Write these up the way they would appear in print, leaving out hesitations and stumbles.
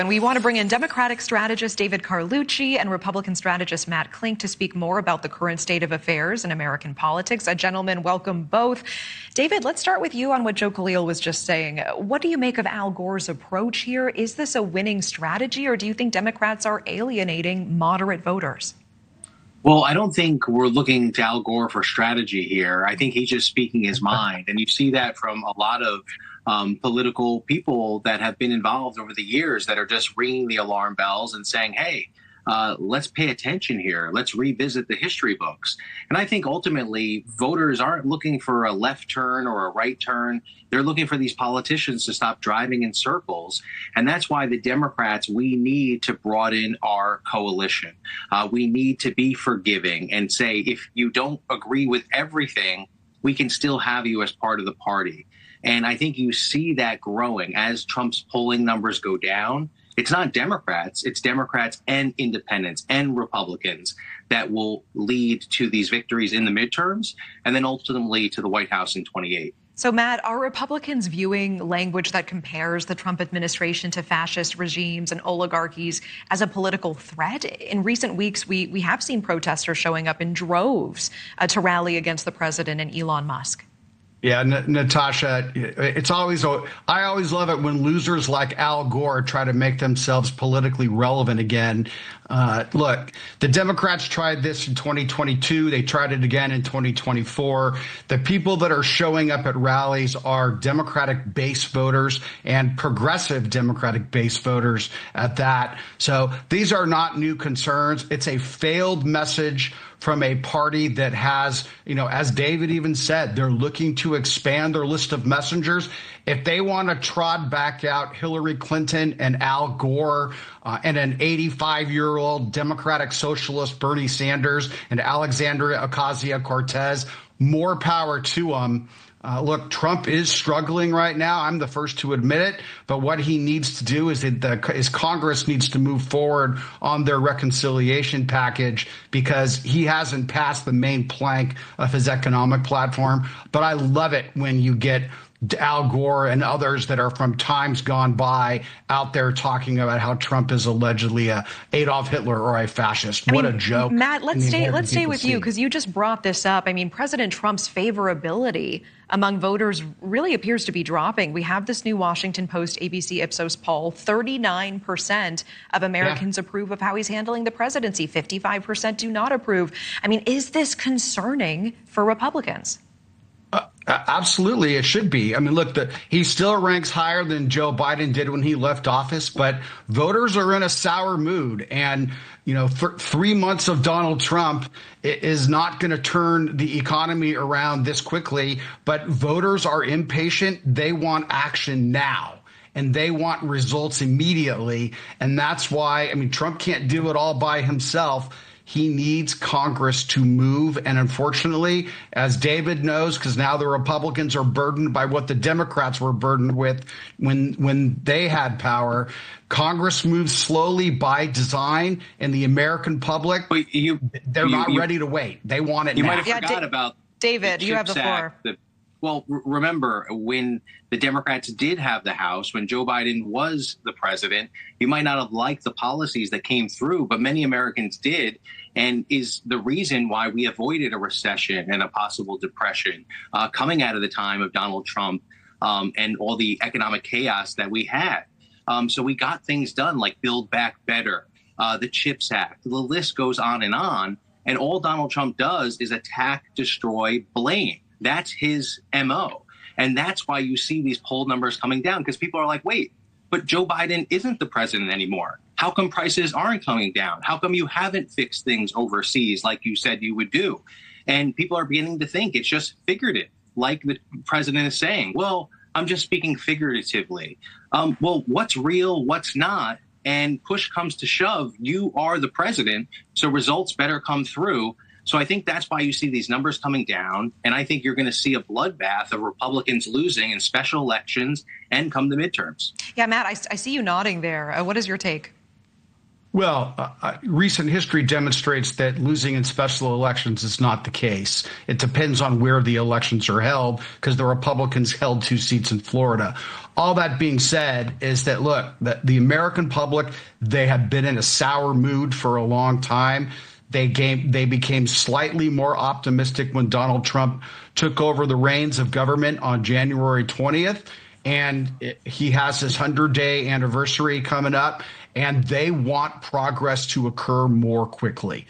And we want to bring in Democratic strategist David Carlucci and Republican strategist Matt Klink to speak more about the current state of affairs in American politics. Gentlemen, welcome both. David, let's start with you on what Joe Khalil was just saying. What do you make of Al Gore's approach here? Is this a winning strategy, or do you think Democrats are alienating moderate voters? Well, I don't think we're looking to Al Gore for strategy here. I think he's just speaking his mind. And you see that from a lot of political people that have been involved over the years that are just ringing the alarm bells and saying, hey, let's pay attention here. Let's revisit the history books. And I think ultimately voters aren't looking for a left turn or a right turn. They're looking for these politicians to stop driving in circles. And that's why the Democrats, we need to broaden our coalition. We need to be forgiving and say, if you don't agree with everything, we can still have you as part of the party. And I think you see that growing as Trump's polling numbers go down. It's not Democrats, it's Democrats and independents and Republicans that will lead to these victories in the midterms and then ultimately to the White House in 28. So, Matt, are Republicans viewing language that compares the Trump administration to fascist regimes and oligarchies as a political threat? In recent weeks, we have seen protesters showing up in droves to rally against the president and Elon Musk. Yeah, Natasha, I always love it when losers like Al Gore try to make themselves politically relevant again. Look, the Democrats tried this in 2022. They tried it again in 2024. The people that are showing up at rallies are Democratic base voters and progressive Democratic base voters at that. So these are not new concerns. It's a failed message from a party that has, as David even said, they're looking to expand their list of messengers. If they want to trot back out Hillary Clinton and Al Gore and an 85-year-old Democratic socialist Bernie Sanders and Alexandria Ocasio-Cortez, more power to them. Look, Trump is struggling right now. I'm the first to admit it. But what he needs to do is Congress needs to move forward on their reconciliation package because he hasn't passed the main plank of his economic platform. But I love it when you get Al Gore and others that are from times gone by out there talking about how Trump is allegedly a Adolf Hitler or a fascist. What a joke. Matt, let's stay with you because you just brought this up. I mean, President Trump's favorability among voters really appears to be dropping. We have this new Washington Post ABC Ipsos poll. 39% of Americans approve of how he's handling the presidency. 55% do not approve. I mean, is this concerning for Republicans? Absolutely, it should be. I mean, look, he still ranks higher than Joe Biden did when he left office, but voters are in a sour mood. And, for 3 months of Donald Trump is not going to turn the economy around this quickly. But voters are impatient. They want action now. And they want results immediately. And that's why, Trump can't do it all by himself. He needs Congress to move. And unfortunately, as David knows, because now the Republicans are burdened by what the Democrats were burdened with when they had power, Congress moves slowly by design, and the American public, they're not ready to wait. They want it now. You might have forgot about David, you have the floor. Well, remember, when the Democrats did have the House, when Joe Biden was the president, you might not have liked the policies that came through, but many Americans did, and is the reason why we avoided a recession and a possible depression coming out of the time of Donald Trump and all the economic chaos that we had. So we got things done like Build Back Better, the CHIPS Act. The list goes on. And all Donald Trump does is attack, destroy, blame. That's his MO. And that's why you see these poll numbers coming down, because people are like, wait, but Joe Biden isn't the president anymore. How come prices aren't coming down? How come you haven't fixed things overseas like you said you would do? And people are beginning to think it's just figurative, like the president is saying. Well, I'm just speaking figuratively. Well, what's real, what's not? And push comes to shove, you are the president, so results better come through. So I think that's why you see these numbers coming down. And I think you're going to see a bloodbath of Republicans losing in special elections and come the midterms. Yeah, Matt, I see you nodding there. What is your take? Well, recent history demonstrates that losing in special elections is not the case. It depends on where the elections are held, because the Republicans held 2 seats in Florida. All that being said is that, look, the American public, they have been in a sour mood for a long time. They became slightly more optimistic when Donald Trump took over the reins of government on January 20th. And he has his 100-day anniversary coming up, and they want progress to occur more quickly.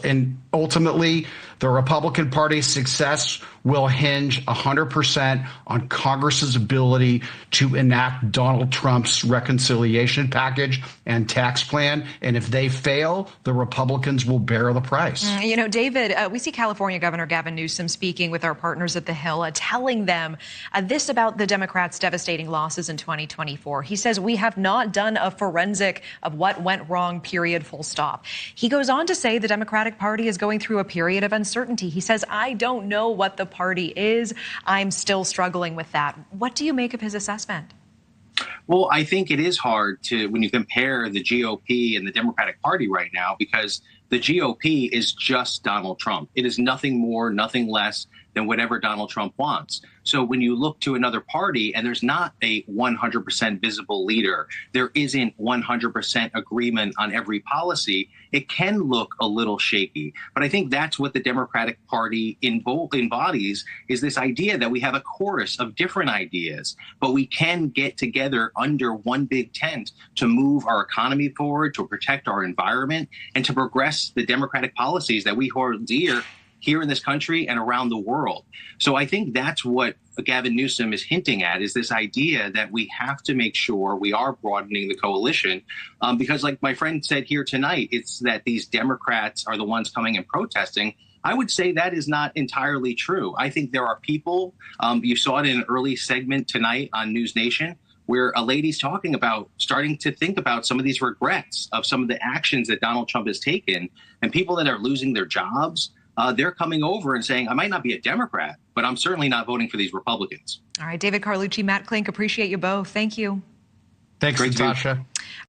And ultimately, the Republican Party's success will hinge 100% on Congress's ability to enact Donald Trump's reconciliation package and tax plan. And if they fail, the Republicans will bear the price. You know, David, we see California Governor Gavin Newsom speaking with our partners at the Hill, telling them this about the Democrats' devastating losses in 2024. He says, "We have not done a forensic of what went wrong, period, full stop." He goes on to say the Democratic Party is going through a period of uncertainty. He says, "I don't know what the party is. I'm still struggling with that." What do you make of his assessment? Well, I think it is hard when you compare the GOP and the Democratic Party right now, because the GOP is just Donald Trump. It is nothing more, nothing less than whatever Donald Trump wants. So when you look to another party and there's not a 100% visible leader, there isn't 100% agreement on every policy, it can look a little shaky. But I think that's what the Democratic Party embodies, is this idea that we have a chorus of different ideas, but we can get together under one big tent to move our economy forward, to protect our environment, and to progress the democratic policies that we hold dear here in this country and around the world. So I think that's what Gavin Newsom is hinting at, is this idea that we have to make sure we are broadening the coalition, because like my friend said here tonight, it's that these Democrats are the ones coming and protesting. I would say that is not entirely true. I think there are people, you saw it in an early segment tonight on NewsNation, where a lady's talking about starting to think about some of these regrets of some of the actions that Donald Trump has taken, and people that are losing their jobs. They're coming over and saying, I might not be a Democrat, but I'm certainly not voting for these Republicans. All right, David Carlucci, Matt Klink, appreciate you both. Thank you. Thanks, Natasha.